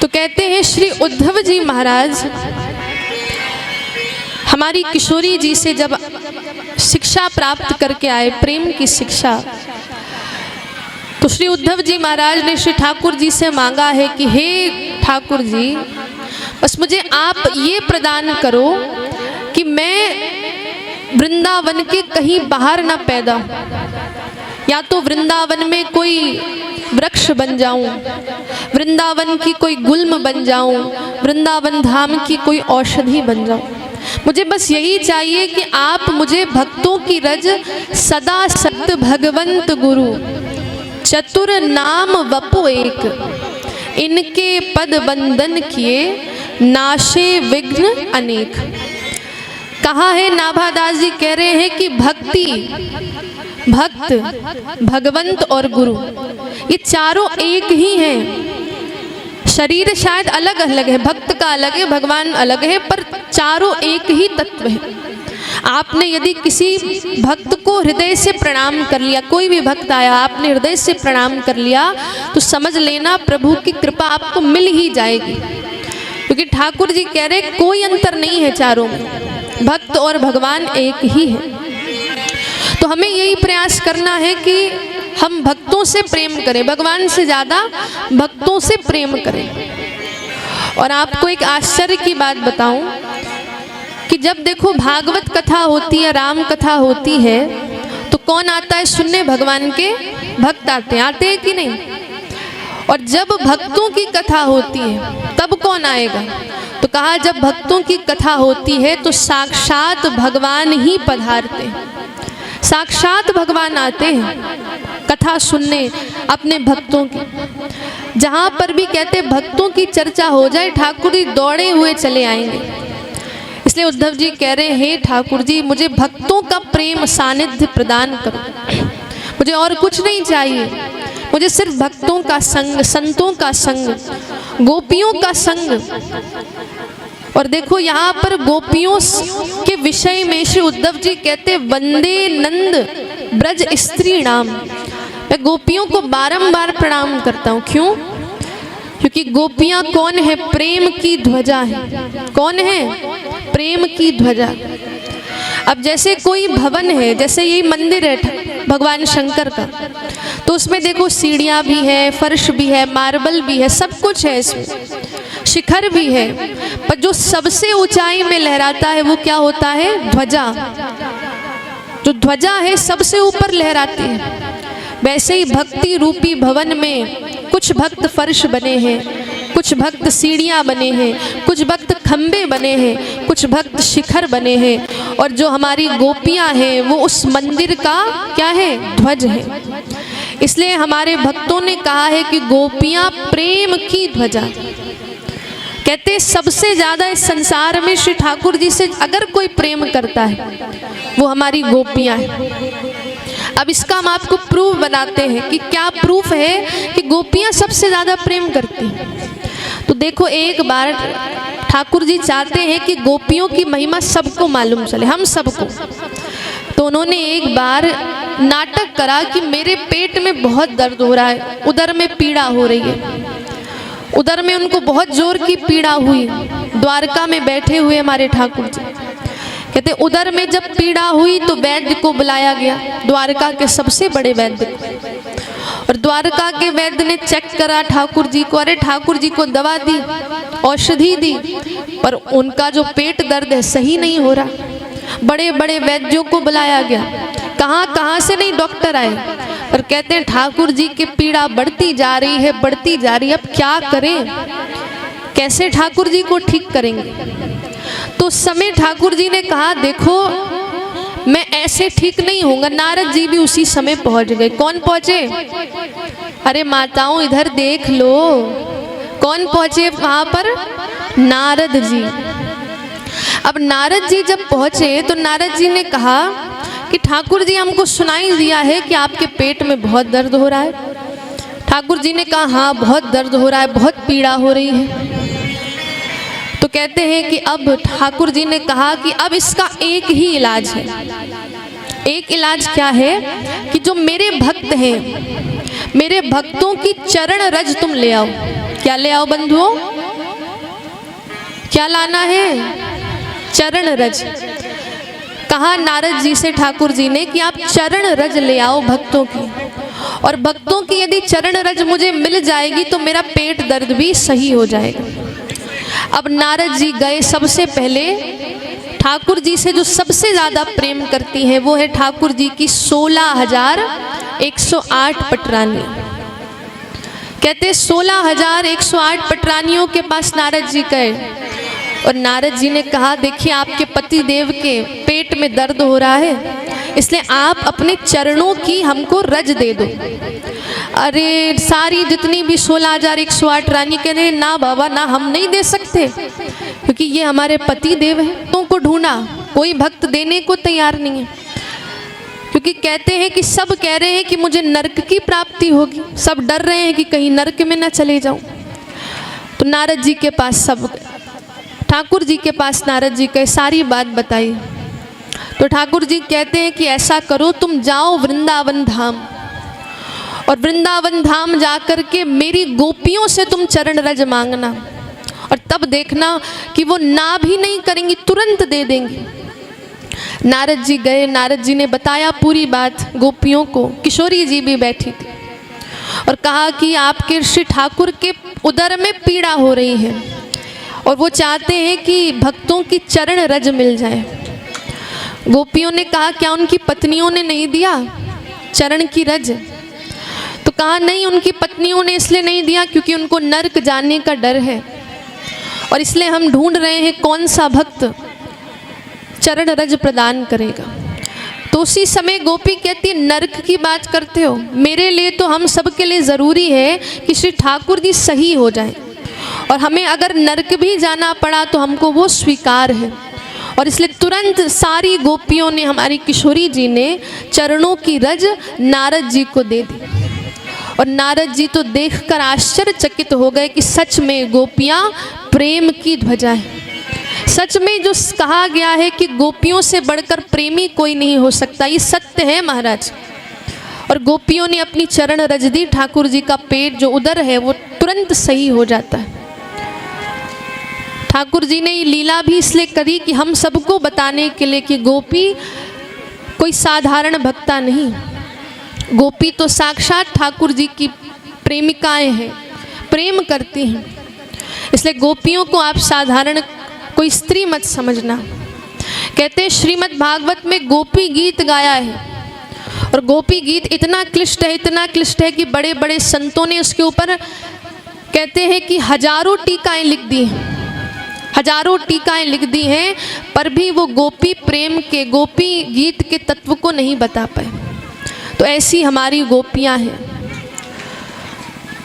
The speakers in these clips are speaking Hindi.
तो कहते हैं श्री उद्धव जी महाराज हमारी किशोरी जी से जब शिक्षा प्राप्त करके आए, प्रेम की शिक्षा, तो श्री उद्धव जी महाराज ने श्री ठाकुर जी से मांगा है कि हे ठाकुर जी, बस मुझे आप ये प्रदान करो कि मैं वृंदावन के कहीं बाहर ना पैदा हूं, या तो वृंदावन में कोई वृक्ष बन जाऊं, वृंदावन की कोई गुल्म बन जाऊं, वृंदावन धाम की कोई औषधि बन जाऊं। मुझे बस यही चाहिए कि आप मुझे भक्तों की रज सदा सत भगवंत गुरु चतुर नाम वपु एक, इनके पद बंदन किए नाशे विघ्न अनेक। कहा है नाभादास जी कह रहे हैं कि भक्ति, भक्त, भगवंत और गुरु ये चारों एक ही हैं। शरीर शायद अलग अलग है, भक्त का अलग है, भगवान अलग है, पर चारों एक ही तत्व है। आपने यदि किसी भक्त को हृदय से प्रणाम कर लिया, कोई भी भक्त आया आपने हृदय से प्रणाम कर लिया, तो समझ लेना प्रभु की कृपा आपको मिल ही जाएगी। क्योंकि ठाकुर जी कह रहे कोई अंतर नहीं है चारों में, भक्त और भगवान एक ही है। तो हमें यही प्रयास करना है कि हम भक्तों से प्रेम करें, भगवान से ज़्यादा भक्तों से प्रेम करें। और आपको एक आश्चर्य की बात बताऊं कि जब देखो भागवत कथा होती है, राम कथा होती है, तो कौन आता है सुनने? भगवान के भक्त आते हैं कि नहीं? और जब भक्तों की कथा होती है तब कौन आएगा? तो कहा जब भक्तों की कथा होती है तो साक्षात भगवान ही पधारते हैं, साक्षात भगवान आते हैं कथा सुनने अपने भक्तों की। जहाँ पर भी कहते भक्तों की चर्चा हो जाए ठाकुर जी दौड़े हुए चले आएंगे। इसलिए उद्धव जी कह रहे हैं ठाकुर जी मुझे भक्तों का प्रेम सानिध्य प्रदान करो, मुझे और कुछ नहीं चाहिए, मुझे सिर्फ भक्तों का संग, संतों का संग, गोपियों का संग। और देखो यहाँ पर गोपियों के विषय में श्री उद्धव जी कहते वंदे नंद ब्रज स्त्री नाम। मैं गोपियों को बारंबार प्रणाम करता हूँ। क्यों? क्योंकि गोपियाँ कौन है? प्रेम की ध्वजा है। कौन है? प्रेम की ध्वजा। अब जैसे कोई भवन है, जैसे यही मंदिर है भगवान शंकर का, तो उसमें देखो सीढ़ियाँ भी है, फर्श भी है, मार्बल भी है, सब कुछ है इसमें, शिखर भी है, पर जो सबसे ऊंचाई में लहराता है वो क्या होता है? ध्वजा। जो ध्वजा है सबसे ऊपर लहराती है। वैसे ही भक्ति रूपी भवन में कुछ भक्त फर्श बने हैं, कुछ भक्त सीढ़ियाँ बने हैं, कुछ भक्त खंबे बने हैं, कुछ भक्त शिखर बने हैं, और जो हमारी गोपियाँ हैं वो उस मंदिर का क्या है? ध्वज है। इसलिए हमारे भक्तों ने कहा है कि गोपियाँ प्रेम की ध्वजा। कहते सबसे ज़्यादा इस संसार में श्री ठाकुर जी से अगर कोई प्रेम करता है वो हमारी गोपियाँ हैं। अब इसका हम आपको प्रूफ बनाते हैं कि क्या प्रूफ है कि गोपियाँ सबसे ज़्यादा प्रेम करती हैं। तो देखो एक बार ठाकुर जी चाहते हैं कि गोपियों की महिमा सबको मालूम चले, हम सबको। तो उन्होंने एक बार नाटक करा कि मेरे पेट में बहुत दर्द हो रहा है, उदर में पीड़ा हो रही है। उधर में उनको बहुत जोर की पीड़ा हुई। द्वारका में बैठे हुए हमारे ठाकुर जी कहते उधर में जब पीड़ा हुई तो वैद्य को बुलाया गया, द्वारका के सबसे बड़े वैद्य को। और द्वारका के वैद्य ने चेक करा ठाकुर जी को, अरे ठाकुर जी को दवा दी, औषधि दी, पर उनका जो पेट दर्द है सही नहीं हो रहा। बड़े बड़े वैद्यों को बुलाया गया, कहाँ से नहीं डॉक्टर आए, पर कहते हैं ठाकुर जी की पीड़ा बढ़ती जा रही है, बढ़ती जा रही है, अब क्या करें, कैसे ठाकुर जी को ठीक करेंगे। तो उस समय ठाकुर जी ने कहा देखो मैं ऐसे ठीक नहीं होऊंगा। नारद जी भी उसी समय पहुंच गए। कौन पहुंचे? अरे माताओं इधर देख लो, कौन पहुंचे वहां पर? नारद जी। अब नारद जी जब पहुंचे तो नारद जी ने कहा कि ठाकुर जी हमको सुनाई दिया है कि आपके पेट में बहुत दर्द हो रहा है। ठाकुर जी ने कहा हाँ बहुत दर्द हो रहा है, बहुत पीड़ा हो रही है। तो कहते हैं कि अब ठाकुर जी ने कहा कि अब इसका एक ही इलाज है। एक इलाज क्या है कि जो मेरे भक्त हैं, मेरे भक्तों की चरण रज तुम ले आओ। क्या ले आओ बंधुओं? क्या लाना है? चरण रज। कहा नारद जी से ठाकुर जी ने कि आप चरण रज ले आओ भक्तों की, और भक्तों की यदि चरण रज मुझे मिल जाएगी तो मेरा पेट दर्द भी सही हो जाएगा। अब नारद जी गए, सबसे पहले ठाकुर जी से जो सबसे ज़्यादा प्रेम करती हैं वो है ठाकुर जी की 16,108 पटरानी। कहते 16,108 पटरानियों के पास नारद जी गए और नारद जी ने कहा देखिए आपके पति देव के पेट में दर्द हो रहा है, इसलिए आप अपने चरणों की हमको रज दे दो। अरे सारी जितनी भी 16,108 रानी कह रहे ना बाबा ना, हम नहीं दे सकते क्योंकि ये हमारे पति देव हैं। तो को ढूंढा, कोई भक्त देने को तैयार नहीं है, क्योंकि कहते हैं कि सब कह रहे हैं कि मुझे नरक की प्राप्ति होगी, सब डर रहे हैं कि कहीं नरक में ना चले जाऊं। तो नारद जी के पास सब, ठाकुर जी के पास नारद जी के सारी बात बताई। तो ठाकुर जी कहते हैं कि ऐसा करो, तुम जाओ वृंदावन धाम, और वृंदावन धाम जाकर के मेरी गोपियों से तुम चरण रज मांगना, और तब देखना कि वो ना भी नहीं करेंगी, तुरंत दे देंगी। नारद जी गए, नारद जी ने बताया पूरी बात गोपियों को। किशोरी जी भी बैठी थी और कहा कि आपके श्री ठाकुर के उदर में पीड़ा हो रही है और वो चाहते हैं कि भक्तों की चरण रज मिल जाए। गोपियों ने कहा क्या उनकी पत्नियों ने नहीं दिया चरण की रज? तो कहा नहीं, उनकी पत्नियों ने इसलिए नहीं दिया क्योंकि उनको नरक जाने का डर है, और इसलिए हम ढूंढ रहे हैं कौन सा भक्त चरण रज प्रदान करेगा। तो उसी समय गोपी कहती नरक की बात करते हो, मेरे लिए तो हम सब के लिए ज़रूरी है कि श्री ठाकुर जी सही हो जाए, और हमें अगर नरक भी जाना पड़ा तो हमको वो स्वीकार है। और इसलिए तुरंत सारी गोपियों ने, हमारी किशोरी जी ने चरणों की रज नारद जी को दे दी, और नारद जी तो देखकर आश्चर्यचकित हो गए कि सच में गोपियाँ प्रेम की ध्वजा है। सच में जो कहा गया है कि गोपियों से बढ़कर प्रेमी कोई नहीं हो सकता, ये सत्य है महाराज। और गोपियों ने अपनी चरण रज दी, ठाकुर जी का पेट जो उदर है वो तुरंत सही हो जाता है। ठाकुर जी ने ये लीला भी इसलिए करी कि हम सबको बताने के लिए कि गोपी कोई साधारण भक्ता नहीं, गोपी तो साक्षात ठाकुर जी की प्रेमिकाएं हैं, प्रेम करती हैं। इसलिए गोपियों को आप साधारण कोई स्त्री मत समझना। कहते हैं श्रीमद् भागवत में गोपी गीत गाया है, और गोपी गीत इतना क्लिष्ट है, इतना क्लिष्ट है कि बड़े बड़े संतों ने उसके ऊपर कहते हैं कि हजारों टीकाएं लिख दी हैं, हजारों टीकाएं लिख दी हैं, पर भी वो गोपी प्रेम के, गोपी गीत के तत्व को नहीं बता पाए। तो ऐसी हमारी गोपियां हैं।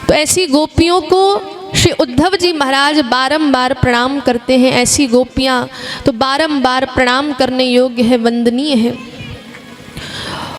तो ऐसी गोपियों को श्री उद्धव जी महाराज बारंबार प्रणाम करते हैं। ऐसी गोपियां तो बारंबार प्रणाम करने योग्य है, वंदनीय है।